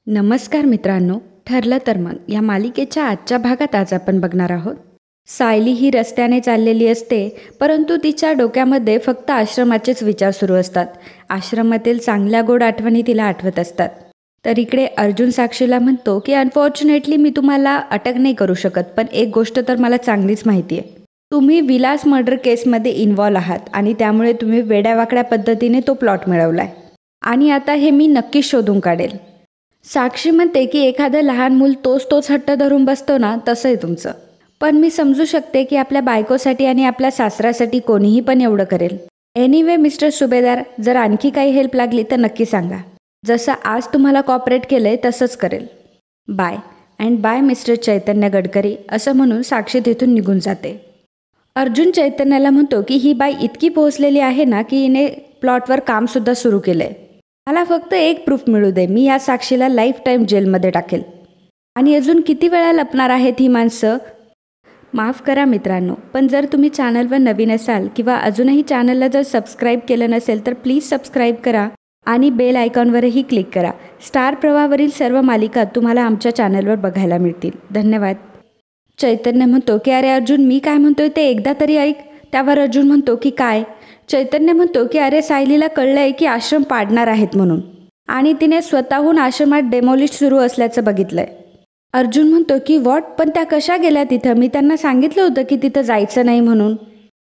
नमस्कार मित्रांनो, ठरलं तर मग या मालिकेच्या आजच्या भागात आज आपण बघणार आहोत. सायली ही रस्त्याने चाललेली असते, परंतु तिच्या डोक्यामध्ये फक्त आश्रमाचेच विचार सुरू असतात. आश्रमातील चांगल्या गोड आठवणी तिला आठवत असतात. तर इकडे अर्जुन साक्षीला म्हणतो की अनफॉर्च्युनेटली मी तुम्हाला अटक नाही करू शकत, पण एक गोष्ट तर मला चांगलीच माहिती आहे. तुम्ही विलास मर्डर केसमध्ये इन्व्हॉल्व आहात आणि त्यामुळे तुम्ही वेड्यावाकड्या पद्धतीने तो प्लॉट मिळवलाय आणि आता हे मी नक्कीच शोधून काढेल. साक्षी म्हणते की एखादं लहान मूल तोच हट्ट धरून बसतो ना, तसं आहे तुमचं. पण मी समजू शकते की आपल्या बायकोसाठी आणि आपल्या सासऱ्यासाठी कोणीही पण एवढं करेल. एनिवे मिस्टर सुभेदार, जर आणखी काही हेल्प लागली तर नक्की सांगा. जसं आज तुम्हाला कॉपरेट केलंय तसंच करेल. बाय अँड बाय मिस्टर चैतन्य गडकरी, असं म्हणून साक्षी तिथून निघून जाते. अर्जुन चैतन्याला म्हणतो की ही बाई इतकी पोहोचलेली आहे ना की हिने प्लॉटवर कामसुद्धा सुरू केलंय. मला फक्त एक प्रूफ मिळू दे, मी या साक्षीला लाईफ टाईम जेलमध्ये टाकेल. आणि अजून किती वेळा लपणार आहेत ही माणसं? माफ करा मित्रांनो, पण जर तुम्ही चॅनलवर नवीन असाल किंवा अजूनही चॅनलला जर सबस्क्राईब केलं नसेल तर प्लीज सबस्क्राईब करा आणि बेल आयकॉनवरही क्लिक करा. स्टार प्रवाहावरील सर्व मालिका तुम्हाला आमच्या चॅनलवर बघायला मिळतील. धन्यवाद. चैतन्य म्हणतो की अरे अर्जुन, मी काय म्हणतोय ते एकदा तरी ऐक. त्यावर अर्जुन म्हणतो की काय? चैतन्य म्हणतो की अरे सायलीला कळलंय की आश्रम पाडणार आहेत म्हणून, आणि तिने स्वतःहून आश्रमात डेमॉलिश सुरू असल्याचं बघितलंय. अर्जुन म्हणतो की व्हॉट, पण त्या कशा गेल्या तिथं? मी त्यांना सांगितलं होतं की तिथं जायचं नाही म्हणून.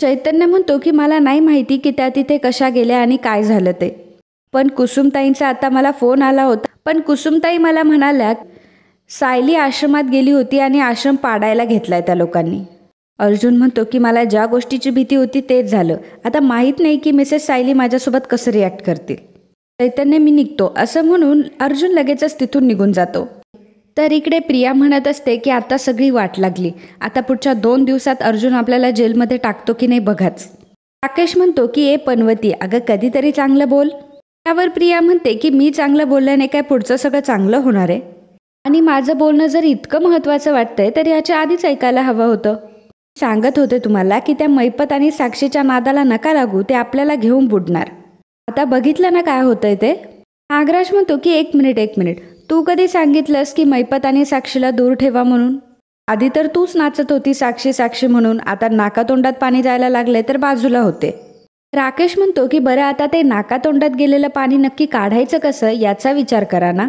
चैतन्य म्हणतो की मला नाही माहिती की त्या तिथे कशा गेल्या आणि काय झालं ते, पण कुसुमताईंचा आता मला फोन आला होता. पण कुसुमताई मला म्हणाल्या सायली आश्रमात गेली होती आणि आश्रम पाडायला घेतलाय त्या लोकांनी. अर्जुन म्हणतो की मला ज्या गोष्टीची भीती होती तेच झालं. आता माहीत नाही की मिसेस सायली माझ्यासोबत कसं रिॲक्ट करतील. चैतन्य मी निघतो असं म्हणून अर्जुन लगेचच तिथून निघून जातो. तर इकडे प्रिया म्हणत असते की आता सगळी वाट लागली. आता पुढच्या 2 दिवसात अर्जुन आपल्याला जेलमध्ये टाकतो की नाही बघाच. राकेश म्हणतो की ए पनवती, अगं कधीतरी चांगलं बोल. त्यावर प्रिया म्हणते की मी चांगलं बोलल्याने काय पुढचं सगळं चांगलं होणार आहे? आणि माझं बोलणं जर इतकं महत्त्वाचं वाटतंय तर याच्या आधीच ऐकायला हवं होतं. सांगत होते तुम्हाला की त्या मैपत आणि साक्षीच्या नादाला नका लागू, ते आपल्याला घेऊन बुडणार. आता बघितलं ना काय होतंय ते. नागराज म्हणतो की एक मिनिट, तू कधी सांगितलंस की मैपत आणि साक्षीला दूर ठेवा म्हणून? आधी तर तूच नाचत होती साक्षी साक्षी म्हणून, आता नाकातोंडात पाणी जायला लागले तर बाजूला होते. राकेश म्हणतो की बरं आता ते नाकातोंडात गेलेलं पाणी नक्की काढायचं कसं याचा विचार करा ना.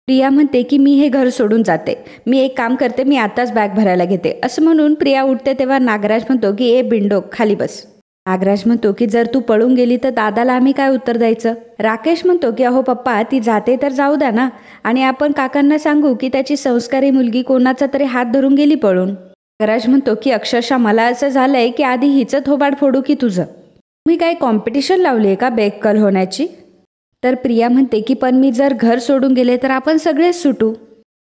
प्रिया म्हणते की मी हे घर सोडून जाते, मी एक काम करते, मी आताच बॅग भरायला घेते. असं म्हणून प्रिया उठते तेव्हा नागराज म्हणतो की ए बिंडो खाली बस. नागराज म्हणतो की जर तू पळून गेली तर दादाला आम्ही काय उत्तर द्यायचं? राकेश म्हणतो की अहो पप्पा, ती जाते तर जाऊ द्या ना, आणि आपण काकांना सांगू की त्याची संस्कारी मुलगी कोणाचा तरी हात धरून गेली पळून. नागराज म्हणतो की अक्षरशः मला असं झालंय की आधी हिचं थोबाड फोडू की तुझं. तुम्ही काय कॉम्पिटिशन लावली आहे का बेकल होण्याची? तर प्रिया म्हणते की पण मी जर घर सोडून गेले तर आपण सगळेच सुटू.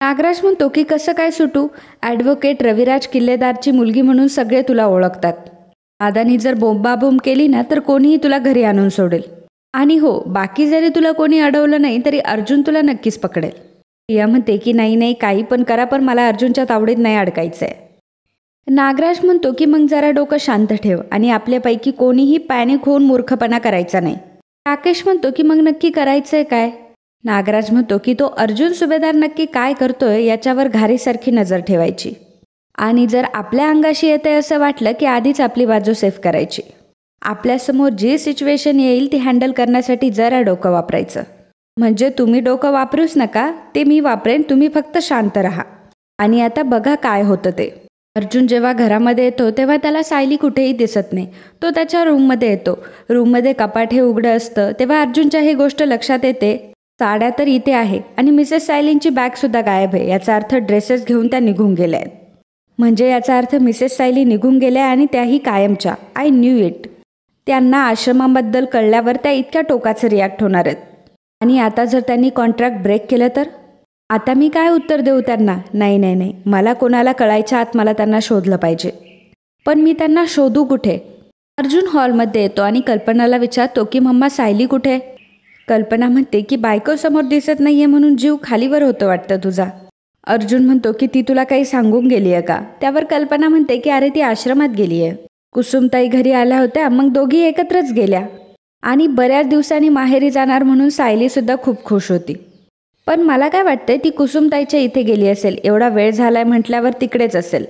नागराज म्हणतो की कसं काय सुटू? ॲडव्होकेट रविराज किल्लेदारची मुलगी म्हणून सगळे तुला ओळखतात. दादानी जर बोंबाबोंब केली ना तर कोणीही तुला घरी आणून सोडेल. आणि हो, बाकी जरी तुला कोणी अडवलं नाही तरी अर्जुन तुला नक्कीच पकडेल. प्रिया म्हणते की नाही काही पण करा, पण मला अर्जुनच्या तावडीत नाही अडकायचं आहे. नागराज म्हणतो की मग जरा डोकं शांत ठेव आणि आपल्यापैकी कोणीही पॅनिक होऊन मूर्खपणा करायचा नाही. राकेश म्हणतो की मग नक्की करायचंय काय? नागराज म्हणतो की तो अर्जुन सुभेदार नक्की काय करतोय याच्यावर घारीसारखी नजर ठेवायची, आणि जर आपल्या अंगाशी येते असं वाटलं की आधीच आपली बाजू सेफ करायची. आपल्यासमोर जी सिच्युएशन येईल ती हँडल करण्यासाठी जरा डोकं वापरायचं. म्हणजे तुम्ही डोकं वापरूच नका, ते मी वापरेन, तुम्ही फक्त शांत राहा. आणि आता बघा काय होतं ते. अर्जुन जेव्हा घरामध्ये येतो तेव्हा त्याला सायली कुठेही दिसत नाही. तो त्याच्या रूममध्ये येतो. रूममध्ये कपाट हे उघडं असतं तेव्हा अर्जुनच्या ही गोष्ट लक्षात येते. साड्या तर इथे आहे आणि मिसेस सायलींची बॅगसुद्धा गायब आहे. याचा अर्थ ड्रेसेस घेऊन त्या निघून गेल्या आहेत. म्हणजे याचा अर्थ मिसेस सायली निघून गेल्या आणि त्याही कायमच्या. I knew it. त्यांना आश्रमाबद्दल कळल्यावर त्या इतक्या टोकाचं रिॲक्ट होणार आहेत. आणि आता जर त्यांनी कॉन्ट्रॅक्ट ब्रेक केलं तर? आता मी काय उत्तर देऊ त्यांना? नाही, मला कोणाला कळायच्या आत मला त्यांना शोधलं पाहिजे. पण मी त्यांना शोधू कुठे? अर्जुन हॉलमध्ये येतो आणि कल्पनाला विचारतो की मम्मा सायली कुठे? कल्पना म्हणते की बायको समोर दिसत नाहीये म्हणून जीव खालीवर होतो वाटतं तुझा. अर्जुन म्हणतो की ती तुला काही सांगून गेली आहे का? त्यावर कल्पना म्हणते की अरे ती आश्रमात गेली आहे. कुसुमताई घरी आल्या होत्या, मग दोघी एकत्रच गेल्या आणि बऱ्याच दिवसांनी माहेरी जाणार म्हणून सायली सुद्धा खूप खुश होती. पण मला काय वाटतंय ती कुसुमताईच्या इथे गेली असेल, एवढा वेळ झालाय म्हटल्यावर तिकडेच असेल.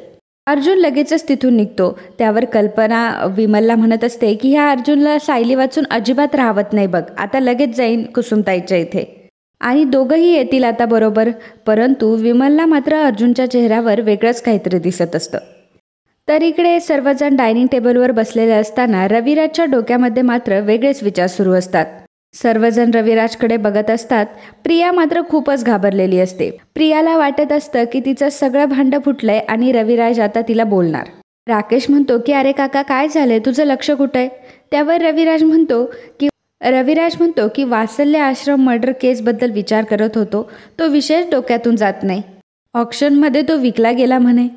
अर्जुन लगेचच तिथून निघतो. त्यावर कल्पना विमलला म्हणत असते की ह्या अर्जुनला सायली वाचून अजिबात राहवत नाही बघ, आता लगेच जाईन कुसुमताईच्या इथे. आणि दोघंही येतील आता बरोबर. परंतु विमलला मात्र अर्जुनच्या चेहऱ्यावर वेगळंच काहीतरी दिसत असतं. तर इकडे सर्वजण डायनिंग टेबलवर बसलेले असताना रविराजच्या डोक्यामध्ये मात्र वेगळेच विचार सुरू असतात. सर्वजण रविराजकडे बघत असतात. प्रिया मात्र खूपच घाबरलेली असते. प्रियाला वाटत असतं की तिचं सगळं भांडं फुटलंय आणि रविराज आता तिला बोलणार. राकेश म्हणतो की अरे काका काय झालंय, तुझं लक्ष कुठंय? त्यावर रविराज म्हणतो की वात्सल्य आश्रम मर्डर केसबद्दल विचार करत होतो, तो विषयच डोक्यातून जात नाही. ऑक्शनमध्ये तो विकला गेला म्हणे.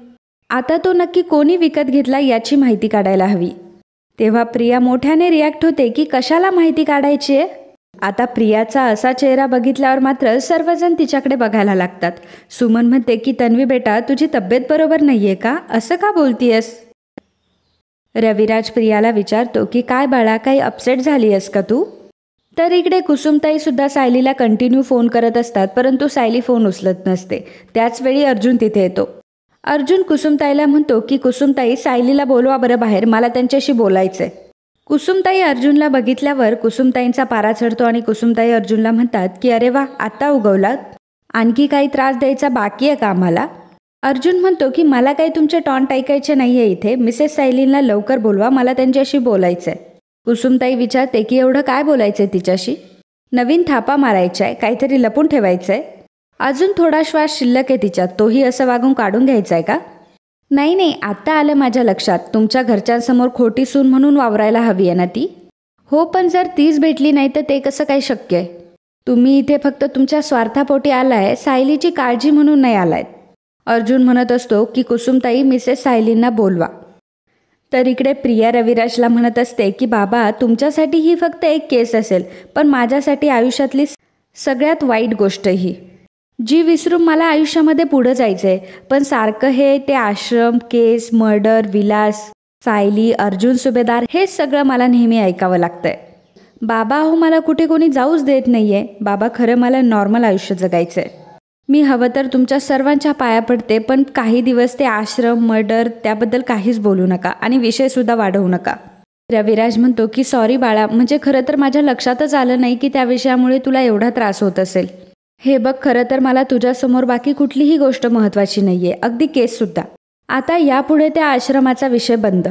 आता तो नक्की कोणी विकत घेतला याची माहिती काढायला हवी. तेव्हा प्रिया मोठ्याने रिॲक्ट होते की कशाला माहिती काढायची आहे. आता प्रियाचा असा चेहरा बघितल्यावर मात्र सर्वजण तिच्याकडे बघायला लागतात. सुमन म्हणते की तन्वी बेटा, तुझी तब्येत बरोबर नाहीये का? असं का बोलतीयस? रविराज प्रियाला विचारतो की काय बाळा, काही अपसेट झाली आहेस का तू? तर इकडे कुसुमताई सुद्धा सायलीला कंटिन्यू फोन करत असतात, परंतु सायली फोन उचलत नसते. त्याच वेळी अर्जुन तिथे येतो. अर्जुन कुसुमताईला म्हणतो की कुसुमताई, सायलीला बोलवा बरं बाहेर, मला त्यांच्याशी बोलायचंय. कुसुमताई अर्जुनला बघितल्यावर कुसुमताईंचा पारा चढतो आणि कुसुमताई अर्जुनला म्हणतात की अरे वा, आत्ता उगवलात, आणखी काही त्रास द्यायचा बाकी आहे का आम्हाला? अर्जुन म्हणतो की मला काही तुमचे टॉन्ट ऐकायचे नाहीये इथे, मिसेस सायलीला लवकर बोलवा, मला त्यांच्याशी बोलायचंय. कुसुमताई विचारते की एवढं काय बोलायचंय तिच्याशी? नवीन थापा मारायचाय, काहीतरी लपून ठेवायचंय? अजून थोडा श्वास शिल्लक आहे तिच्यात, तोही असं वागून काढून घ्यायचाय का? नाही, आत्ता आलं माझ्या लक्षात, तुमच्या घरच्यांसमोर खोटी सून म्हणून वावरायला हवी आहे ना ती? हो, पण जर तीच भेटली नाही तर ते कसं काय शक्य आहे? तुम्ही इथे फक्त तुमच्या स्वार्थापोटी आलाय, सायलीची काळजी म्हणून नाही आलायत. अर्जुन म्हणत असतो की कुसुमताई, मिसेस सायलींना बोलवा. तर इकडे प्रिया रविराजला म्हणत असते की बाबा, तुमच्यासाठी ही फक्त एक केस असेल, पण माझ्यासाठी आयुष्यातली सगळ्यात वाईट गोष्ट ही, जी विसरून मला आयुष्यामध्ये पुढं जायचंय. पण सारखं हे ते आश्रम, केस, मर्डर, विलास, सायली, अर्जुन सुभेदार, हे सगळं मला नेहमी ऐकावं लागतंय. बाबा हो, मला कुठे कोणी जाऊच देत नाहीये. बाबा, खरं मला नॉर्मल आयुष्य जगायचंय. मी हवं तर तुमच्या सर्वांच्या पाया पडते, पण काही दिवस ते आश्रम, मर्डर त्याबद्दल काहीच बोलू नका आणि विषयसुद्धा वाढवू नका. रविराज म्हणतो की सॉरी बाळा, म्हणजे खरं तर माझ्या लक्षातच आलं नाही की त्या विषयामुळे तुला एवढा त्रास होत असेल. हे बघ, खरं तर मला तुझ्यासमोर बाकी कुठलीही गोष्ट महत्त्वाची नाहीये, अगदी केससुद्धा. आता यापुढे त्या आश्रमाचा विषय बंद.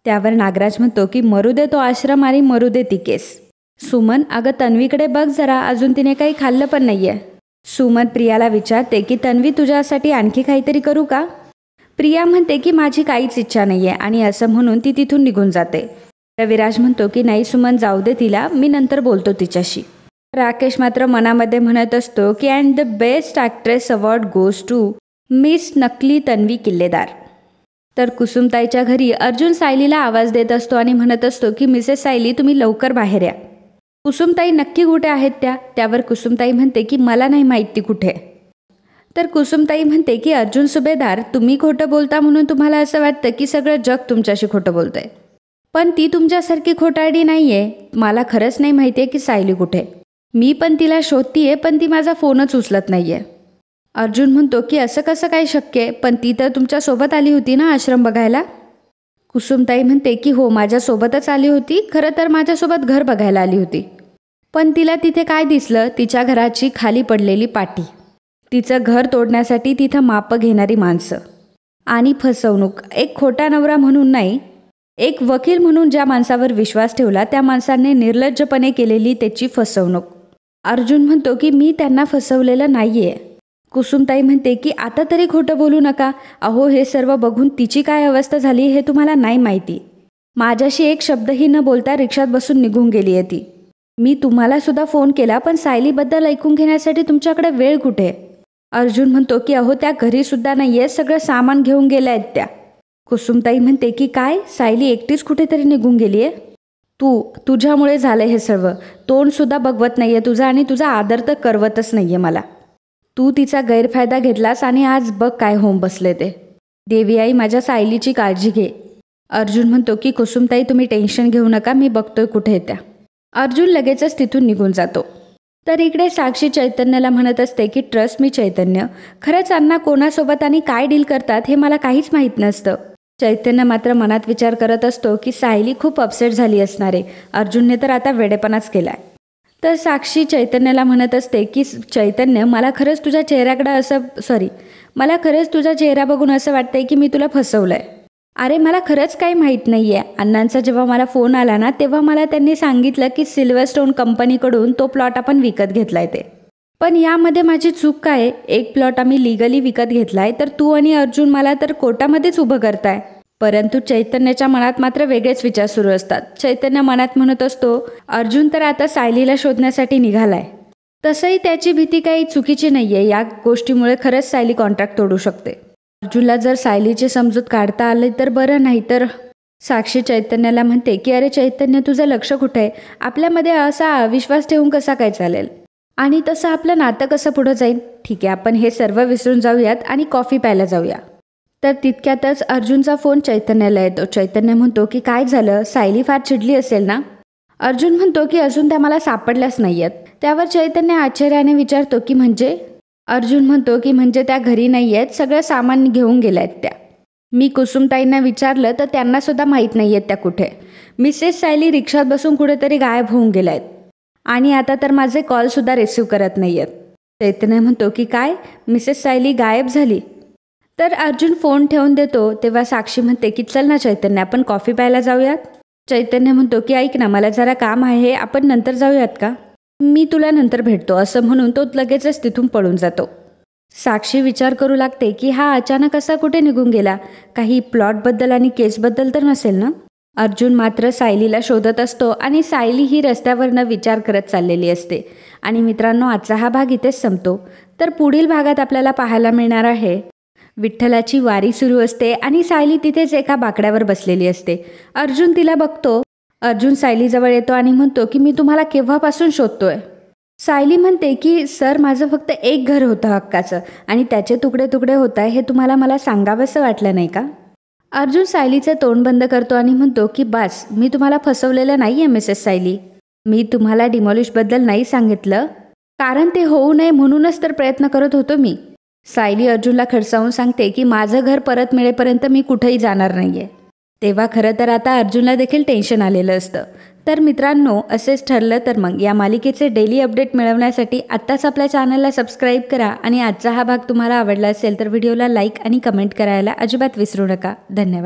त्यावर नागराज म्हणतो की मरू दे तो आश्रम आणि मरू दे ती केस. सुमन, अगं तन्वीकडे बघ जरा, अजून तिने काही खाल्लं पण नाहीये. सुमन प्रियाला विचारते की तन्वी, तुझ्यासाठी आणखी काहीतरी करू का? प्रिया म्हणते की माझी काहीच इच्छा नाहीये आणि असं म्हणून ती तिथून निघून जाते. रविराज म्हणतो की नाही सुमन, जाऊ दे तिला, मी नंतर बोलतो तिच्याशी. राकेश मात्र मनामध्ये म्हणत असतो की and the best actress award goes to Miss नकली तन्वी किल्लेदार. तर कुसुमताईच्या घरी अर्जुन सायलीला आवाज देत असतो आणि म्हणत असतो की मिसेस सायली, तुम्ही लवकर बाहेर या. कुसुमताई नक्की कुठे आहेत त्या? त्यावर कुसुमताई म्हणते की मला नाही माहीत ती कुठे. तर कुसुमताई म्हणते की अर्जुन सुभेदार, तुम्ही खोटं बोलता म्हणून तुम्हाला असं वाटतं की सगळं जग तुमच्याशी खोटं बोलतंय, पण ती तुमच्यासारखी खोटारडी नाहीये. मला खरंच नाही माहिती आहे की सायली कुठे. मी पण तिला शोधतीये, पण ती माझा फोनच उचलत नाहीये. अर्जुन म्हणतो की असं कसं काय शक्य आहे? पण ती तर तुमच्यासोबत आली होती ना आश्रम बघायला? कुसुमताई म्हणते की हो, माझ्यासोबतच आली होती. खरं तर माझ्यासोबत घर बघायला आली होती. पण तिला तिथे काय दिसलं? तिच्या घराची खाली पडलेली पाटी, तिचं घर तोडण्यासाठी तिथं मापं घेणारी माणसं आणि फसवणूक. एक खोटा नवरा म्हणून नाही, एक वकील म्हणून ज्या माणसावर विश्वास ठेवला त्या माणसाने निर्लज्जपणे केलेली त्याची फसवणूक. अर्जुन म्हणतो की मी त्यांना फसवलेलं नाहीये. कुसुमताई म्हणते की आता तरी खोटं बोलू नका. अहो, हे सर्व बघून तिची काय अवस्था झाली हे तुम्हाला नाही माहिती. माझ्याशी एक शब्दही न बोलता रिक्षात बसून निघून गेली आहे ती. मी तुम्हाला सुद्धा फोन केला, पण सायलीबद्दल ऐकून घेण्यासाठी तुमच्याकडे वेळ कुठे? अर्जुन म्हणतो की अहो, त्या घरी सुद्धा नाहीये, सगळं सामान घेऊन गेल्या आहेत त्या. कुसुमताई म्हणते की काय, सायली एकटीच कुठेतरी निघून गेली आहे? तुझ्यामुळे झालं हे सर्व. तोंडसुद्धा बघवत नाहीये तुझा आणि तुझा आदर तर करवतच नाहीये मला. तू तिचा गैरफायदा घेतलास आणि आज बघ काय होऊन बसले ते. देवी आई, माझ्या सायलीची काळजी घे. अर्जुन म्हणतो की कुसुमताई, तुम्ही टेन्शन घेऊ नका, मी बघतोय कुठे त्या. अर्जुन लगेचच तिथून निघून जातो. तर इकडे साक्षी चैतन्याला म्हणत असते की ट्रस्ट मी चैतन्य, खरंच अण्णा कोणासोबत आणि काय डील करतात हे मला काहीच माहीत नसतं. चैतन्य मात्र मनात विचार करत असतो की सायली खूप अपसेट झाली असणार आहे, अर्जुनने तर आता वेडेपणाच केलाय. तर साक्षी चैतन्याला म्हणत असते की चैतन्य मला खरंच तुझा चेहरा बघून असं वाटतंय की मी तुला फसवलंय. अरे मला खरंच काही माहीत नाही आहे. अण्णांचा जेव्हा मला फोन आला ना तेव्हा मला त्यांनी सांगितलं की सिल्वरस्टोन कंपनीकडून तो प्लॉट आपण विकत घेतलाय ते. पण यामध्ये माझी चूक काय? एक प्लॉट आम्ही लिगली विकत घेतलाय तर तू आणि अर्जुन मला तर कोर्टामध्येच उभं करताय. परंतु चैतन्याच्या मनात मात्र वेगळेच विचार सुरू असतात. चैतन्य मनात म्हणत असतो अर्जुन तर आता सायलीला शोधण्यासाठी निघालाय. तसंही त्याची भीती काही चुकीची नाहीये. या गोष्टीमुळे खरंच सायली कॉन्ट्रॅक्ट तोडू शकते. अर्जुनला जर सायलीची समजूत काढता आली तर बरं, नाही तर साक्षी चैतन्याला म्हणते की अरे चैतन्य तुझं लक्ष कुठे आहे? आपल्यामध्ये असा अविश्वास ठेवून कसा काय चालेल? आणि तसं आपलं नातं कसं पुढं जाईल? ठीक आहे, आपण हे सर्व विसरून जाऊयात आणि कॉफी प्यायला जाऊया. तर तितक्यातच अर्जुनचा फोन चैतन्याला येतो. चैतन्य म्हणतो की काय झालं? सायली फार चिडली असेल ना? अर्जुन म्हणतो की अजून त्या मला सापडल्याच नाही आहेत. त्यावर चैतन्य आश्चर्याने विचारतो की म्हणजे? अर्जुन म्हणतो की म्हणजे त्या घरी नाही आहेत, सगळं सामान घेऊन गेल्या आहेत त्या. मी कुसुमताईंना विचारलं तर त्यांना सुद्धा माहीत नाही आहेत त्या कुठे. मिसेस सायली रिक्षात बसून कुठेतरी गायब होऊन गेल्या आहेत आणि आता तर माझे कॉलसुद्धा रिसीव्ह करत नाही आहेत. चैतन्य म्हणतो की काय? मिसेस सायली गायब झाली? तर अर्जुन फोन ठेवून देतो. तेव्हा साक्षी म्हणते की चल ना चैतन्य आपण कॉफी प्यायला जाऊयात. चैतन्य म्हणतो की ऐक ना, मला जरा काम आहे, आपण नंतर जाऊयात का? मी तुला नंतर भेटतो असं म्हणून तो लगेचच तिथून पळून जातो. साक्षी विचार करू लागते की हा अचानक असा कुठे निघून गेला? काही प्लॉटबद्दल आणि केसबद्दल तर नसेल ना? अर्जुन मात्र सायलीला शोधत असतो आणि सायली ही रस्त्यावरनं विचार करत चाललेली असते. आणि मित्रांनो, आजचा हा भाग इथेच संपतो. तर पुढील भागात आपल्याला पाहायला मिळणार आहे विठ्ठलाची वारी सुरू असते आणि सायली तिथेच एका बाकड्यावर बसलेली असते. अर्जुन तिला बघतो. अर्जुन सायलीजवळ येतो आणि म्हणतो की मी तुम्हाला केव्हापासून शोधतोय. सायली म्हणते की सर, माझं फक्त एक घर होतं हक्काचं आणि त्याचे तुकडे तुकडे होत आहे हे तुम्हाला मला सांगावंसं वाटलं नाही का? अर्जुन सायलीचे तोंड बंद करतो आणि म्हणतो की बस, मी तुम्हाला फसवलेलं नाही आहे मिसेस सायली. मी तुम्हाला डिमॉलिशबद्दल नाही सांगितलं कारण ते होऊ नये म्हणूनच तर प्रयत्न करत होतो मी. सायली अर्जुनला खडसावून सांगते की माझं घर परत मिळेपर्यंत मी कुठेही जाणार नाही आहे. तेव्हा खरं तर आता अर्जुनला देखील टेन्शन आलेलं असतं. तर मित्रांनो, असेच ठरलं तर मग या मालिकेचे डेली अपडेट मिळवण्यासाठी आत्ताच आपल्या चॅनलला सबस्क्राईब करा आणि आजचा हा भाग तुम्हाला आवडला असेल तर व्हिडिओला लाईक आणि कमेंट करायला अजिबात विसरू नका. धन्यवाद.